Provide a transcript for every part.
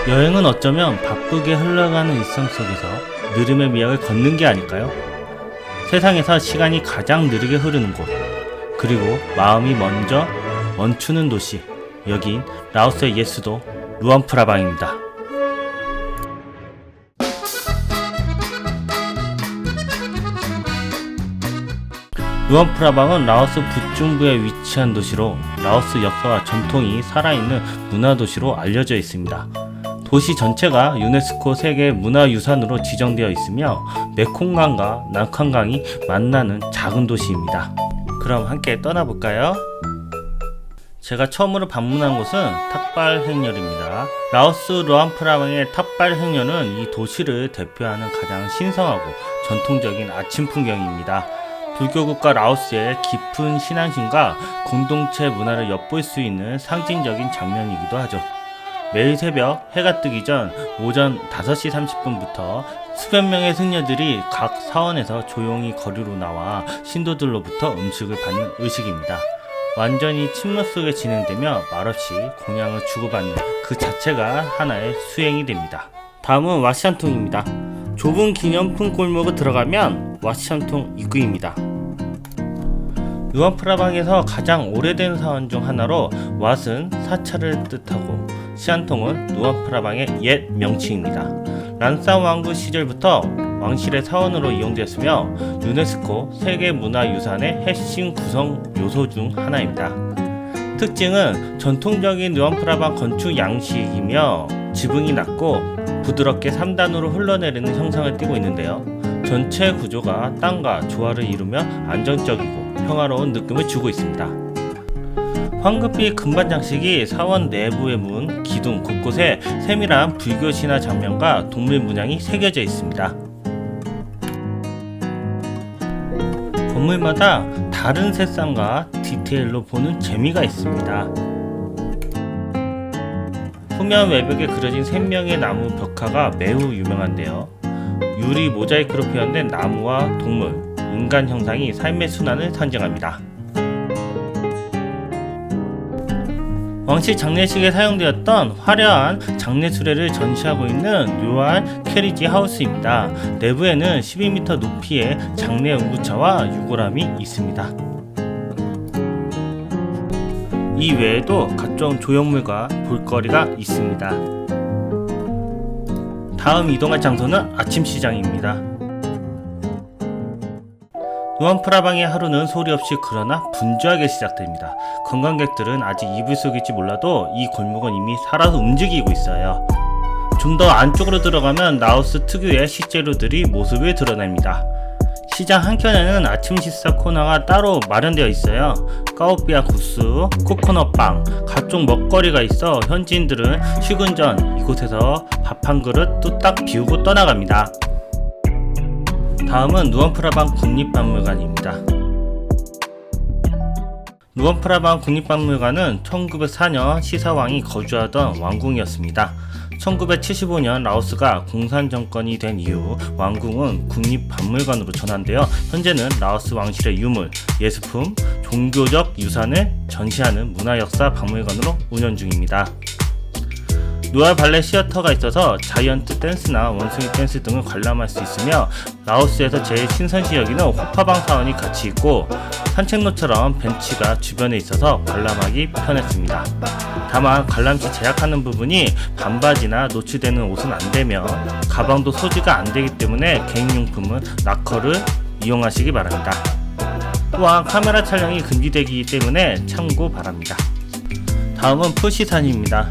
여행은 어쩌면 바쁘게 흘러가는 일상 속에서 느림의 미학을 걷는 게 아닐까요? 세상에서 시간이 가장 느리게 흐르는 곳, 그리고 마음이 먼저 멈추는 도시, 여긴 라오스의 옛수도 루앙프라방입니다. 루앙프라방은 라오스 북중부에 위치한 도시로 라오스 역사와 전통이 살아있는 문화도시로 알려져 있습니다. 도시 전체가 유네스코 세계 문화유산으로 지정되어 있으며 메콩강과 남칸강이 만나는 작은 도시입니다. 그럼 함께 떠나볼까요? 제가 처음으로 방문한 곳은 탑발 행렬입니다. 라오스 루앙프라방의 탑발 행렬은 이 도시를 대표하는 가장 신성하고 전통적인 아침 풍경입니다. 불교국가 라오스의 깊은 신앙심과 공동체 문화를 엿볼 수 있는 상징적인 장면이기도 하죠. 매일 새벽 해가 뜨기 전 오전 5시 30분부터 수백 명의 승려들이 각 사원에서 조용히 거리로 나와 신도들로부터 음식을 받는 의식입니다. 완전히 침묵 속에 진행되며 말없이 공양을 주고받는 그 자체가 하나의 수행이 됩니다. 다음은 왓샨통입니다. 좁은 기념품 골목을 들어가면 왓샨통 입구입니다. 루앙프라방에서 가장 오래된 사원 중 하나로 왓은 사찰을 뜻하고 시안통은 루앙프라방의 옛 명칭입니다. 란산 왕국 시절부터 왕실의 사원으로 이용되었으며 유네스코 세계문화유산의 핵심 구성 요소 중 하나입니다. 특징은 전통적인 루앙프라방 건축 양식이며 지붕이 낮고 부드럽게 3단으로 흘러내리는 형상을 띠고 있는데요. 전체 구조가 땅과 조화를 이루며 안정적이고 평화로운 느낌을 주고 있습니다. 황급히 금반 장식이 사원 내부의 문, 기둥 곳곳에 세밀한 불교 신화 장면과 동물 문양이 새겨져 있습니다. 건물마다 다른 색상과 디테일로 보는 재미가 있습니다. 후면 외벽에 그려진 생명의 나무 벽화가 매우 유명한데요. 유리 모자이크로 표현된 나무와 동물, 인간 형상이 삶의 순환을 상징합니다. 왕실 장례식에 사용되었던 화려한 장례 수레를 전시하고 있는 료알 캐리지 하우스입니다. 내부에는 12m 높이의 장례 응구차와 유골함이 있습니다. 이 외에도 각종 조형물과 볼거리가 있습니다. 다음 이동할 장소는 아침 시장입니다. 루앙프라방의 하루는 소리 없이 그러나 분주하게 시작됩니다. 관광객들은 아직 이불 속일지 몰라도 이 골목은 이미 살아서 움직이고 있어요. 좀 더 안쪽으로 들어가면 라오스 특유의 식재료들이 모습을 드러냅니다. 시장 한켠에는 아침 식사 코너가 따로 마련되어 있어요. 까오삐아 국수, 코코넛빵, 각종 먹거리가 있어 현지인들은 출근 전 이곳에서 밥 한 그릇 뚝딱 비우고 떠나갑니다. 다음은 루앙프라방 국립박물관입니다. 루앙프라방 국립박물관은 1904년 시사왕이 거주하던 왕궁이었습니다. 1975년 라오스가 공산정권이 된 이후 왕궁은 국립박물관으로 전환되어 현재는 라오스 왕실의 유물, 예술품, 종교적 유산을 전시하는 문화역사 박물관으로 운영 중입니다. 누알 발레 시어터가 있어서 자이언트 댄스나 원숭이 댄스 등을 관람할 수 있으며 라오스에서 제일 신선시 여기는 호파방 사원이 같이 있고 산책로처럼 벤치가 주변에 있어서 관람하기 편했습니다. 다만 관람 시 제약하는 부분이 반바지나 노출되는 옷은 안되며 가방도 소지가 안되기 때문에 개인용품은 락커를 이용하시기 바랍니다. 또한 카메라 촬영이 금지되기 때문에 참고 바랍니다. 다음은 푸시산입니다.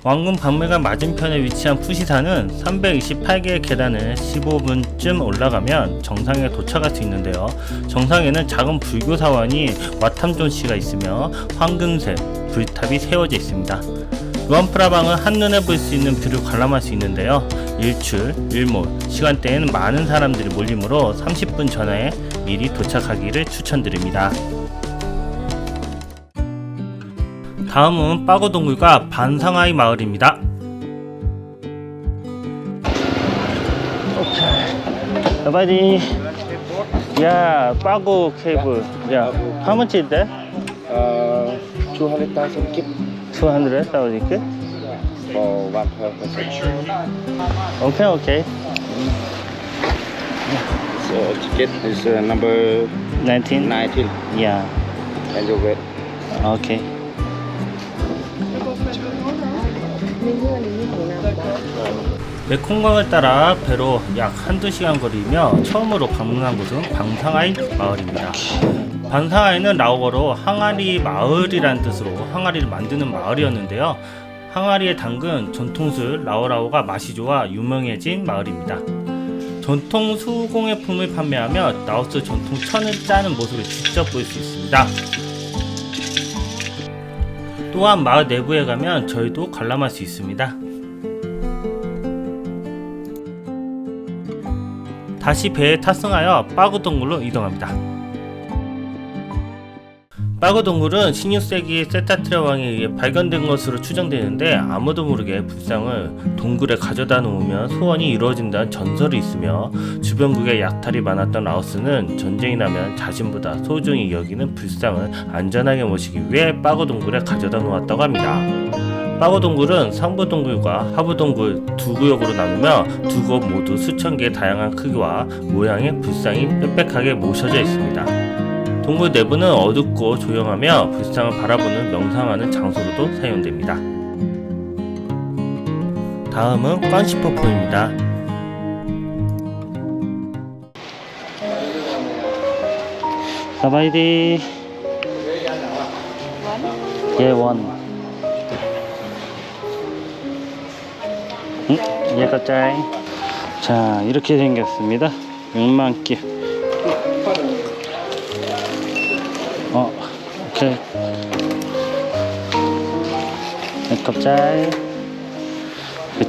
왕궁 박물관 맞은편에 위치한 푸시산은 328개의 계단을 15분쯤 올라가면 정상에 도착할 수 있는데요. 정상에는 작은 불교 사원이 와탐존씨가 있으며 황금색 불탑이 세워져 있습니다. 루앙프라방은 한눈에 볼 수 있는 뷰를 관람할 수 있는데요. 일출, 일몰 시간대에는 많은 사람들이 몰리므로 30분 전에 미리 도착하기를 추천드립니다. 다음은 빠고동굴과 반상하이 마을입니다. 오케이. Nobody. Yeah, Pago cave. Yeah. How much is that? 200,000 kip. 200,000 kip? for one per person. Okay, okay. So ticket is number 19? 19 Yeah. and you wait. Okay. 메콩강을 따라 배로 약 한두 시간 거리며 처음으로 방문한 곳은 방상아이 마을입니다. 방상아이는 라오어로 항아리 마을이라는 뜻으로 항아리를 만드는 마을이었는데요. 항아리에 담근 전통술 라오라오가 맛이 좋아 유명해진 마을입니다. 전통 수공예품을 판매하며 라오스 전통 천을 짜는 모습을 직접 볼 수 있습니다. 또한 마을 내부에 가면 저희도 관람할 수 있습니다. 다시 배에 탑승하여 빠구동굴로 이동합니다. 빠구동굴은 16세기 세타트라 왕에 의해 발견된 것으로 추정되는데 아무도 모르게 불상을 동굴에 가져다 놓으면 소원이 이루어진다는 전설이 있으며 주변국에 약탈이 많았던 라오스는 전쟁이 나면 자신보다 소중히 여기는 불상을 안전하게 모시기 위해 빠구동굴에 가져다 놓았다고 합니다. 빠구동굴은 상부동굴과 하부동굴 두 구역으로 나누며 두 곳 모두 수천 개의 다양한 크기와 모양의 불상이 빽빽하게 모셔져 있습니다. 동굴 내부는 어둡고 조용하며 불상을 바라보는 명상하는 장소로도 사용됩니다. 다음은 꽝시퍼포입니다. 사바이디 예원 얘가 짜이. 자, 이렇게 생겼습니다. 6만끼. 오케이. 갑자기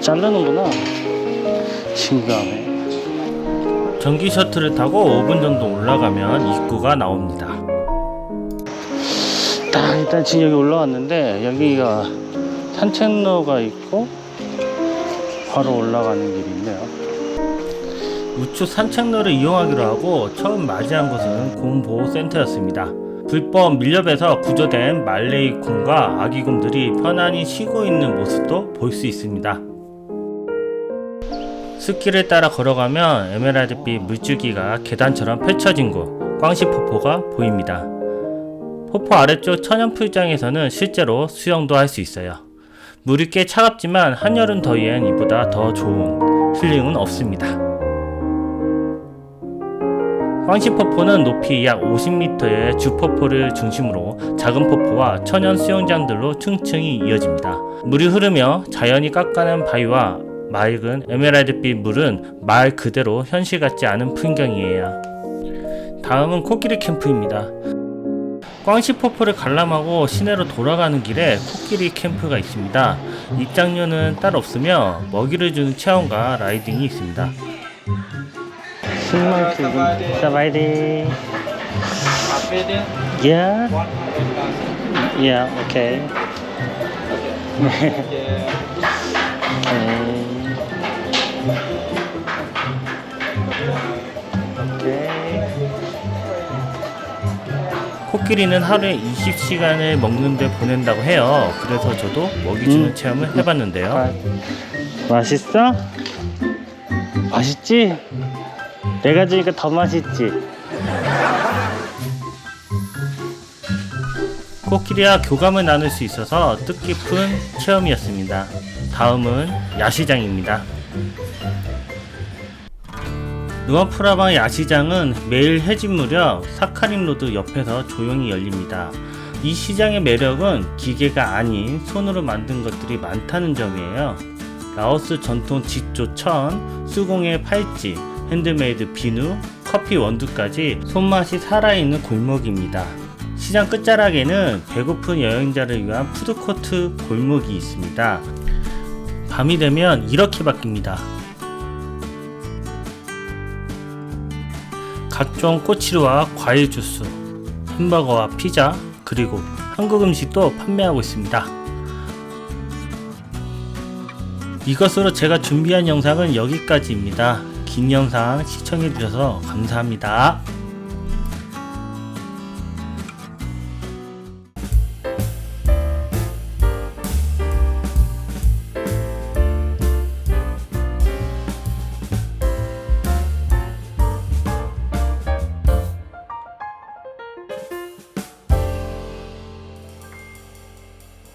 자르는구나. 신기하네. 전기 셔틀을 타고 5분 정도 올라가면 입구가 나옵니다. 일단 지금 여기 올라왔는데 여기가 산책로가 있고 바로 올라가는 길이 있네요. 우측 산책로를 이용하기로 하고 처음 맞이한 곳은 곰보호센터였습니다. 불법 밀렵에서 구조된 말레이 곰과 아기 곰들이 편안히 쉬고 있는 모습도 볼 수 있습니다. 숲길을 따라 걸어가면 에메랄드빛 물줄기가 계단처럼 펼쳐진 곳 꽝시폭포가 보입니다. 폭포 아래쪽 천연풀장에서는 실제로 수영도 할 수 있어요. 물이 꽤 차갑지만 한여름 더위엔 이보다 더 좋은 힐링은 없습니다. 꽝시폭포는 높이 약 50m의 주폭포를 중심으로 작은 폭포와 천연 수영장들로 층층이 이어집니다. 물이 흐르며 자연이 깎아낸 바위와 맑은 에메랄드빛 물은 말 그대로 현실 같지 않은 풍경이에요. 다음은 코끼리 캠프입니다. 꽝시폭포를 관람하고 시내로 돌아가는 길에 코끼리 캠프가 있습니다. 입장료는 따로 없으며 먹이를 주는 체험과 라이딩이 있습니다. 사바이디. Yeah. Yeah. Okay. 코끼리는 하루에 20시간을 먹는데 보낸다고 해요. 그래서 저도 먹이 주는 체험을 해봤는데요. 맛있어? 맛있지? 내가 주니까 더 맛있지? 코끼리와 교감을 나눌 수 있어서 뜻깊은 체험이었습니다. 다음은 야시장입니다. 누아프라방 야시장은 매일 해질 무렵 사카린 로드 옆에서 조용히 열립니다. 이 시장의 매력은 기계가 아닌 손으로 만든 것들이 많다는 점이에요. 라오스 전통 지조 천, 수공예 팔찌, 핸드메이드 비누, 커피 원두까지 손맛이 살아있는 골목입니다. 시장 끝자락에는 배고픈 여행자를 위한 푸드코트 골목이 있습니다. 밤이 되면 이렇게 바뀝니다. 각종 꼬치류와 과일 주스, 햄버거와 피자, 그리고 한국 음식도 판매하고 있습니다. 이것으로 제가 준비한 영상은 여기까지입니다. 긴 영상 시청해주셔서 감사합니다.